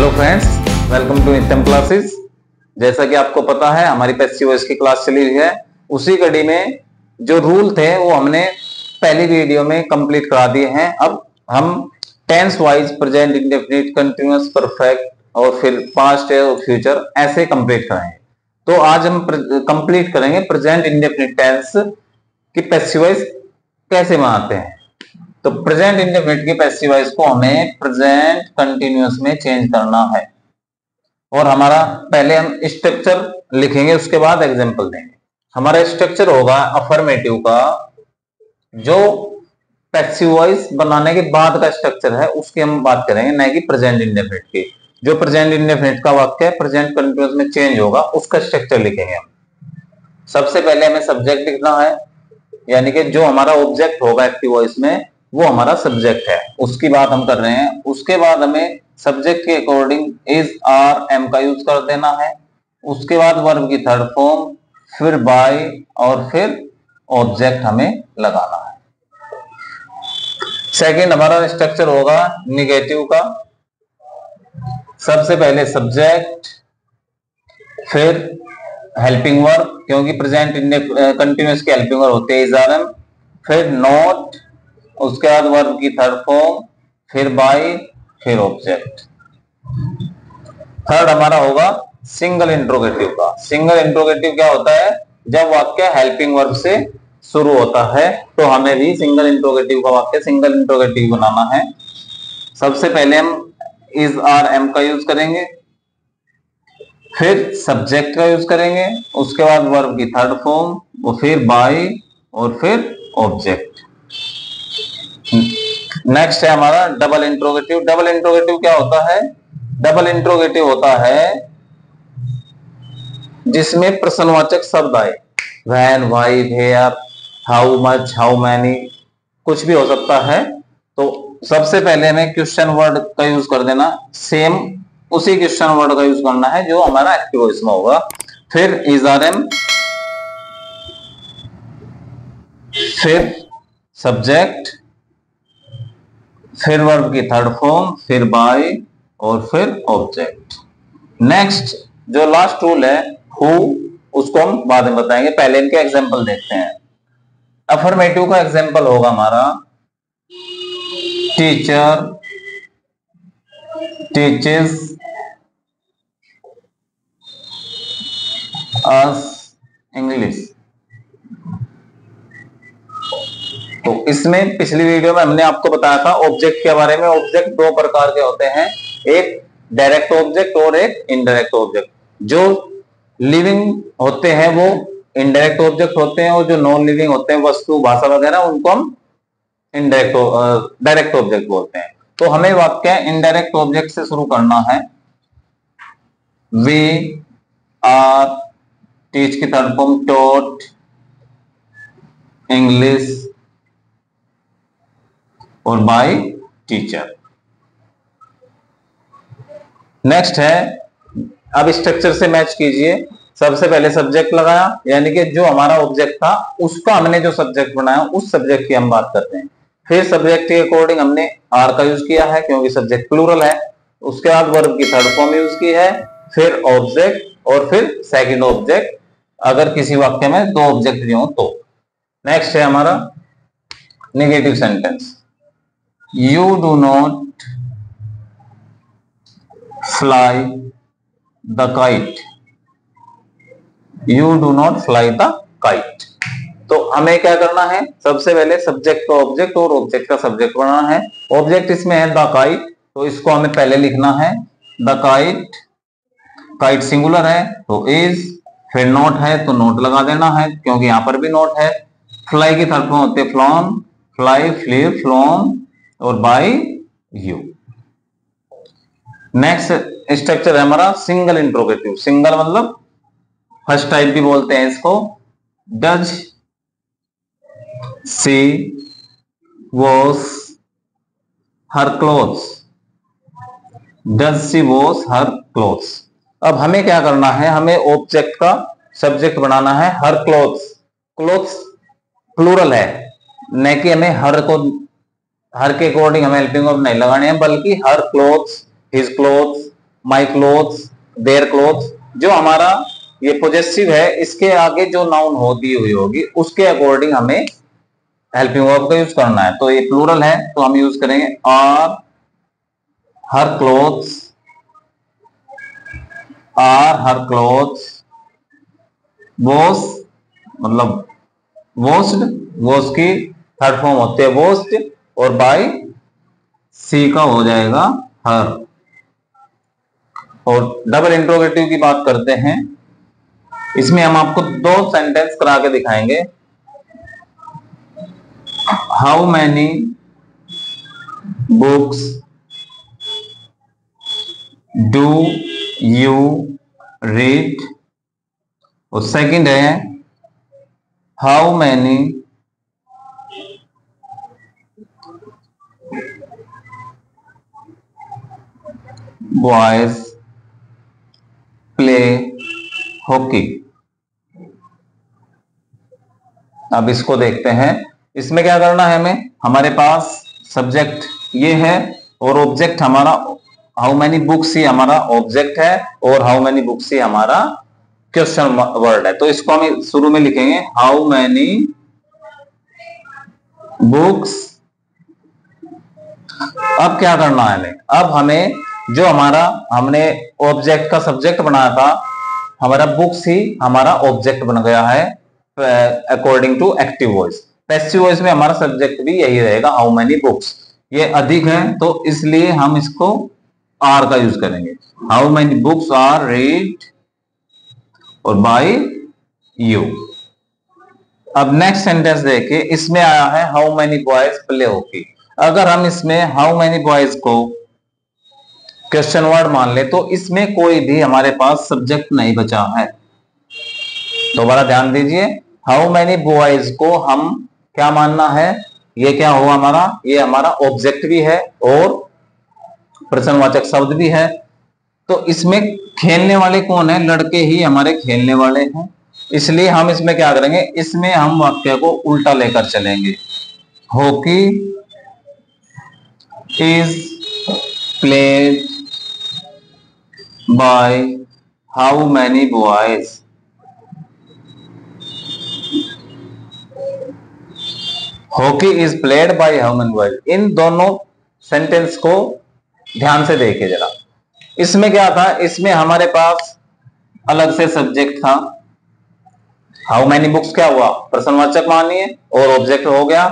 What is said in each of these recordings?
Hello friends, welcome to नित्यम classes. जैसा कि आपको पता है हमारी पैसिव वॉइस की क्लास चली हुई है। उसी कड़ी में जो रूल थे वो हमने पहली वीडियो में कंप्लीट करा दिए हैं। अब हम tense wise present, indefinite, continuous, perfect और फिर पास्ट और फ्यूचर ऐसे कंप्लीट कराएंगे। तो आज हम कंप्लीट करेंगे प्रेजेंट इंडेफिनिट टेंस की पैसिव वॉइस कैसे बनाते हैं। तो प्रेजेंट इंडेफिनिट की पैसिव वॉइस को हमें प्रेजेंट कंटिन्यूअस में चेंज करना है और हमारा पहले हम स्ट्रक्चर लिखेंगे, उसके बाद एग्जांपल देंगे। हमारा स्ट्रक्चर होगा अफर्मेटिव का, जो पैसिव वॉइस बनाने के बाद का स्ट्रक्चर है उसकी हम बात करेंगे, न कि प्रेजेंट इंडेफिनिट की। जो प्रेजेंट इंडेफिनिट का वाक्य प्रेजेंट कंटिन्यूअस में चेंज होगा उसका स्ट्रक्चर लिखेंगे हम। सबसे पहले हमें सब्जेक्ट लिखना है, यानी कि जो हमारा ऑब्जेक्ट होगा एक्टिव वॉइस में वो हमारा सब्जेक्ट है, उसकी बात हम कर रहे हैं। उसके बाद हमें सब्जेक्ट के अकॉर्डिंग इज, आर, एम का यूज कर देना है। उसके बाद वर्ब की थर्ड फॉर्म, फिर बाय और फिर ऑब्जेक्ट हमें लगाना है। सेकंड हमारा स्ट्रक्चर होगा निगेटिव का। सबसे पहले सब्जेक्ट, फिर हेल्पिंग वर्ब, क्योंकि प्रेजेंट कंटिन्यूअस के हेल्पिंग वर्ब होते हैं इज, आर, एम, फिर नॉट, उसके बाद वर्ब की थर्ड फॉर्म, फिर बाय, फिर ऑब्जेक्ट। थर्ड हमारा होगा सिंगल इंट्रोगेटिव का। सिंगल इंट्रोगेटिव क्या होता है? जब वाक्य हेल्पिंग वर्ब से शुरू होता है तो हमें भी सिंगल इंट्रोगेटिव का वाक्य सिंगल इंट्रोगेटिव बनाना है। सबसे पहले हम इज, आर, एम का यूज करेंगे, फिर सब्जेक्ट का यूज करेंगे, उसके बाद वर्ब की थर्ड फॉर्म, और फिर बाय और फिर ऑब्जेक्ट। नेक्स्ट है हमारा डबल इंट्रोगेटिव। डबल इंट्रोगेटिव क्या होता है? डबल इंट्रोगेटिव होता है जिसमें प्रश्नवाचक शब्द आए, when, why, where, how much, how many, कुछ भी हो सकता है। तो सबसे पहले हमें क्वेश्चन वर्ड का यूज कर देना, सेम उसी क्वेश्चन वर्ड का यूज करना है जो हमारा एक्टिव वॉइस में होगा। फिर इज, आर, एम, फिर सब्जेक्ट, फिर वर्ब की थर्ड फॉर्म, फिर बाय और फिर ऑब्जेक्ट। नेक्स्ट जो लास्ट रूल है हु, उसको हम बाद में बताएंगे, पहले इनके एग्जांपल देखते हैं। अफर्मेटिव का एग्जांपल होगा हमारा टीचर टीचेस अस इंग्लिश। तो इसमें पिछली वीडियो में हमने आपको बताया था ऑब्जेक्ट के बारे में। ऑब्जेक्ट दो प्रकार के होते हैं, एक डायरेक्ट ऑब्जेक्ट और एक इनडायरेक्ट ऑब्जेक्ट। जो लिविंग होते हैं वो इनडायरेक्ट ऑब्जेक्ट होते हैं, और जो नॉन लिविंग होते हैं, वस्तु, भाषा वगैरह, उनको हम डायरेक्ट ऑब्जेक्ट बोलते हैं। तो हमें वाक्य इनडायरेक्ट ऑब्जेक्ट से शुरू करना है। वी आर, टीच की थर्ड फॉर्म टॉट इंग्लिश और बाय टीचर। नेक्स्ट है, अब स्ट्रक्चर से मैच कीजिए। सबसे पहले सब्जेक्ट लगाया, यानी कि जो हमारा ऑब्जेक्ट था उसका हमने जो सब्जेक्ट बनाया उस सब्जेक्ट की हम बात करते हैं। फिर सब्जेक्ट के अकॉर्डिंग हमने आर का यूज किया है क्योंकि सब्जेक्ट प्लूरल है। उसके बाद वर्ब की थर्ड फॉर्म यूज की है, फिर ऑब्जेक्ट और फिर सेकंड ऑब्जेक्ट, अगर किसी वाक्य में दो ऑब्जेक्ट दिए हो तो। नेक्स्ट है हमारा negative sentence, you do not fly the kite. You do not fly the kite. तो हमें क्या करना है? सबसे पहले सब्जेक्ट का ऑब्जेक्ट और ऑब्जेक्ट का सब्जेक्ट बनाना है। ऑब्जेक्ट इसमें है द काइट, तो इसको हमें पहले लिखना है द काइट। काइट सिंगुलर है तो इज, फिर नोट है तो नोट लगा देना है क्योंकि यहां पर भी नोट है। फ्लाई की थर्ड फॉर्म होती है फ्लॉन, फ्लाई, फ्ली, फ्लॉन और बाय यू। नेक्स्ट स्ट्रक्चर है हमारा सिंगल इंट्रोगेटिव। सिंगल मतलब फर्स्ट टाइप भी बोलते हैं इसको। Does she wash her clothes. Does she wash her clothes. अब हमें क्या करना है? हमें ऑब्जेक्ट का सब्जेक्ट बनाना है हर क्लोथ्स। क्लोथ्स प्लूरल है, न कि हमें हर को, हर के अकॉर्डिंग हमें हेल्पिंग वर्ब नहीं लगाने हैं, बल्कि हर clothes, his clothes, my clothes, their clothes, जो हमारा ये पॉजेसिव है इसके आगे जो नाउन होती हुई होगी उसके अकॉर्डिंग हमें हेल्पिंग वर्ब का यूज करना है। तो ये प्लूरल है तो हम यूज करेंगे are her clothes, are her clothes wash, मतलब वॉश्ड, वॉश की थर्ड फॉर्म होती है वॉश्ड, और बाय सी का हो जाएगा हर। और डबल इंट्रोगेटिव की बात करते हैं, इसमें हम आपको दो सेंटेंस करा के दिखाएंगे। How many books do you read, और सेकंड है how many boys play hockey. अब इसको देखते हैं, इसमें क्या करना है हमें, हमारे पास सब्जेक्ट ये है और ऑब्जेक्ट हमारा हाउ मैनी बुक्स ही हमारा ऑब्जेक्ट है और हाउ मैनी बुक्स ही हमारा क्वेश्चन वर्ड है। तो इसको हम शुरू में लिखेंगे हाउ मैनी बुक्स। अब क्या करना है हमें, अब हमें जो हमारा हमने ऑब्जेक्ट का सब्जेक्ट बनाया था, हमारा बुक्स ही हमारा ऑब्जेक्ट बन गया है according to active voice. Passive voice में हमारा सब्जेक्ट भी यही रहेगा हाउ मैनी बुक्स। ये अधिक है तो इसलिए हम इसको आर का यूज करेंगे, how many books are read और बाय यू। अब नेक्स्ट सेंटेंस देखिए, इसमें आया है how many boys play hockey. अगर हम इसमें हाउ मैनी बॉयज को क्वेश्चन वर्ड मान ले तो इसमें कोई भी हमारे पास सब्जेक्ट नहीं बचा है। दोबारा ध्यान दीजिए, हाउ मैनी बॉयज को हम क्या मानना है, ये क्या हुआ हमारा, ये हमारा ऑब्जेक्ट भी है और प्रश्नवाचक शब्द भी है। तो इसमें खेलने वाले कौन है, लड़के ही हमारे खेलने वाले हैं, इसलिए हम इसमें क्या करेंगे, इसमें हम वाक्य को उल्टा लेकर चलेंगे। Hockey is played by how many boys. Hockey is played by how many boys. इन दोनों सेंटेंस को ध्यान से देखिए जरा। इसमें क्या था, इसमें हमारे पास अलग से सब्जेक्ट था, हाउ मैनी बुक्स क्या हुआ प्रश्नवाचक मानिए और ऑब्जेक्ट हो गया,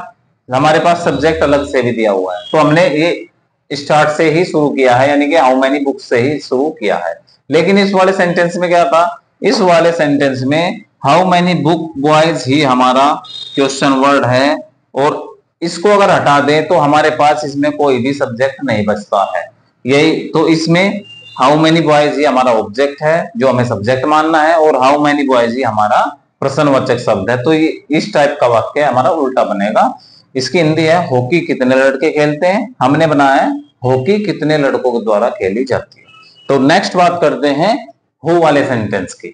हमारे पास सब्जेक्ट अलग से भी दिया हुआ है। तो हमने ये स्टार्ट से ही शुरू किया है, यानी कि हाउ मैनी बुक्स से ही शुरू किया है। लेकिन इस वाले सेंटेंस में क्या था, इस वाले सेंटेंस में हाउ मैनी बुक बॉयज ही हमारा क्वेश्चन वर्ड है और इसको अगर हटा दें तो हमारे पास इसमें कोई भी सब्जेक्ट नहीं बचता है। यही तो इसमें हाउ मैनी बॉयज ही हमारा ऑब्जेक्ट है जो हमें सब्जेक्ट मानना है और हाउ मैनी बॉयज ही हमारा प्रश्नवाचक शब्द है। तो ये इस टाइप का वाक्य हमारा उल्टा बनेगा। इसकी हिंदी है हॉकी कितने लड़के खेलते हैं, हमने बनाया है हॉकी कितने लड़कों के द्वारा खेली जाती है। तो नेक्स्ट बात करते हैं हु वाले सेंटेंस की,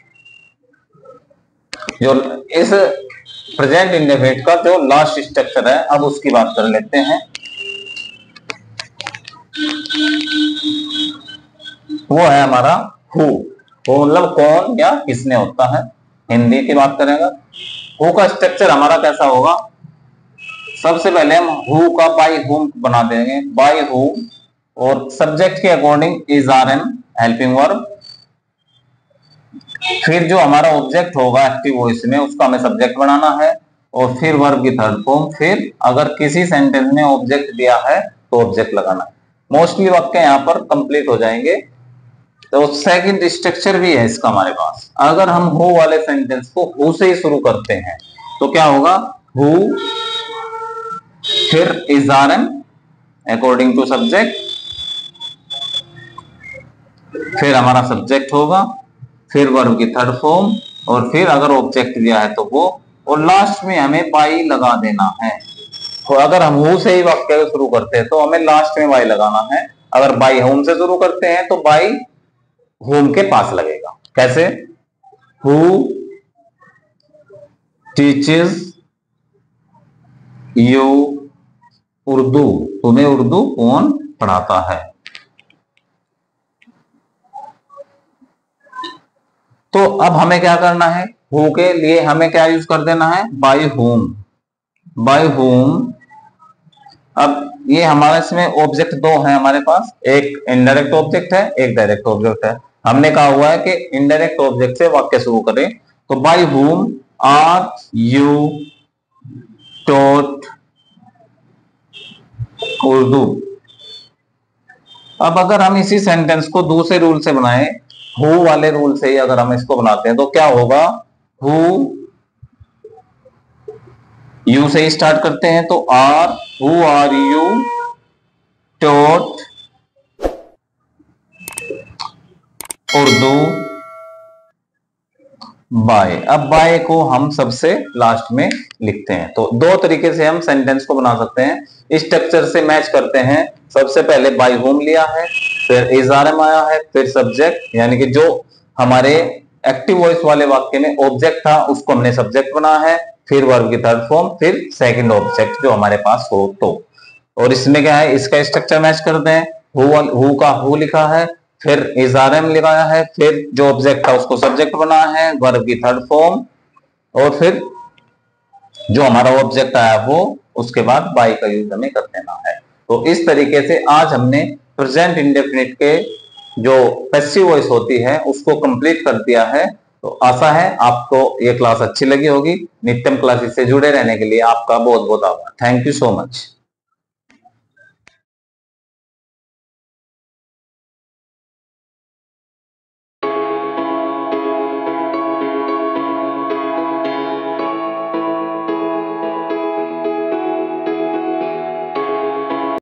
जो इस प्रेजेंट इंडेफिनिट का जो लास्ट स्ट्रक्चर है, अब उसकी बात कर लेते हैं। वो है हमारा हु, वो मतलब कौन या किसने होता है। हिंदी की बात करेंगे, हु का स्ट्रक्चर हमारा कैसा होगा, सबसे पहले हम हु का बाय हुम बना देंगे, बाय हुम, और सब्जेक्ट के according is are an helping verb. फिर जो हमारा ऑब्जेक्ट होगा एक्टिव वॉइस में उसका हमें सब्जेक्ट बनाना है और फिर वर्ब की थर्ड फॉर्म, फिर अगर किसी सेंटेंस में ऑब्जेक्ट दिया है तो ऑब्जेक्ट लगाना है। मोस्टली वाक्य यहाँ पर कंप्लीट हो जाएंगे। तो सेकंड स्ट्रक्चर भी है इसका हमारे पास। अगर हम हु वाले सेंटेंस को हु से ही शुरू करते हैं तो क्या होगा, हु फिर is are an according to subject, फिर हमारा सब्जेक्ट होगा, फिर वर्ब की थर्ड फॉर्म और फिर अगर ऑब्जेक्ट दिया है तो वो, और लास्ट में हमें बाई लगा देना है। तो अगर हम हु से ही वाक्य शुरू करते हैं तो हमें लास्ट में बाई लगाना है। अगर बाई होम से शुरू करते हैं तो बाई होम के पास लगेगा। कैसे, हु टीचेस यू उर्दू, तुम्हें उर्दू कौन पढ़ाता है। तो अब हमें क्या करना है, हु के लिए हमें क्या यूज कर देना है, बाय हुम। बाय हुम, अब ये हमारा इसमें ऑब्जेक्ट दो है हमारे पास, एक इनडायरेक्ट ऑब्जेक्ट है, एक डायरेक्ट ऑब्जेक्ट है। हमने कहा हुआ है कि इनडायरेक्ट ऑब्जेक्ट से वाक्य शुरू करें, तो by whom are you taught Urdu. अब अगर हम इसी सेंटेंस को दूसरे रूल से बनाए, हु वाले रूल से ही अगर हम इसको बनाते हैं तो क्या होगा, हु यू से ही स्टार्ट करते हैं, तो are, who are you taught Urdu by. अब बाय को हम सबसे लास्ट में लिखते हैं। तो दो तरीके से हम सेंटेंस को बना सकते हैं, स्ट्रक्चर से मैच करते हैं। सबसे पहले बाय होम लिया है, फिर इजारम आया है, फिर सब्जेक्ट, यानी कि जो हमारे एक्टिव वॉइस वाले वाक्य में ऑब्जेक्ट था उसको हमने सब्जेक्ट बना है, फिर वर्ब की थर्ड फॉर्म, फिर सेकंड ऑब्जेक्ट जो हमारे पास हो। तो और इसमें क्या है, इसका स्ट्रक्चर मैच करते हैं। हु का हु लिखा है, फिर इजारम लगाया है, फिर जो ऑब्जेक्ट था उसको सब्जेक्ट बनाया है, वर्ब की थर्ड फॉर्म, और फिर जो हमारा ऑब्जेक्ट आया वो उसके बाद बाय का यूज हमें कर देना है। तो इस तरीके से आज हमने प्रेजेंट इंडेफिनिट के जो पैसिव वॉइस होती है उसको कंप्लीट कर दिया है। तो आशा है आपको ये क्लास अच्छी लगी होगी। नित्यम क्लासेस से जुड़े रहने के लिए आपका बहुत बहुत आभार। Thank you so much.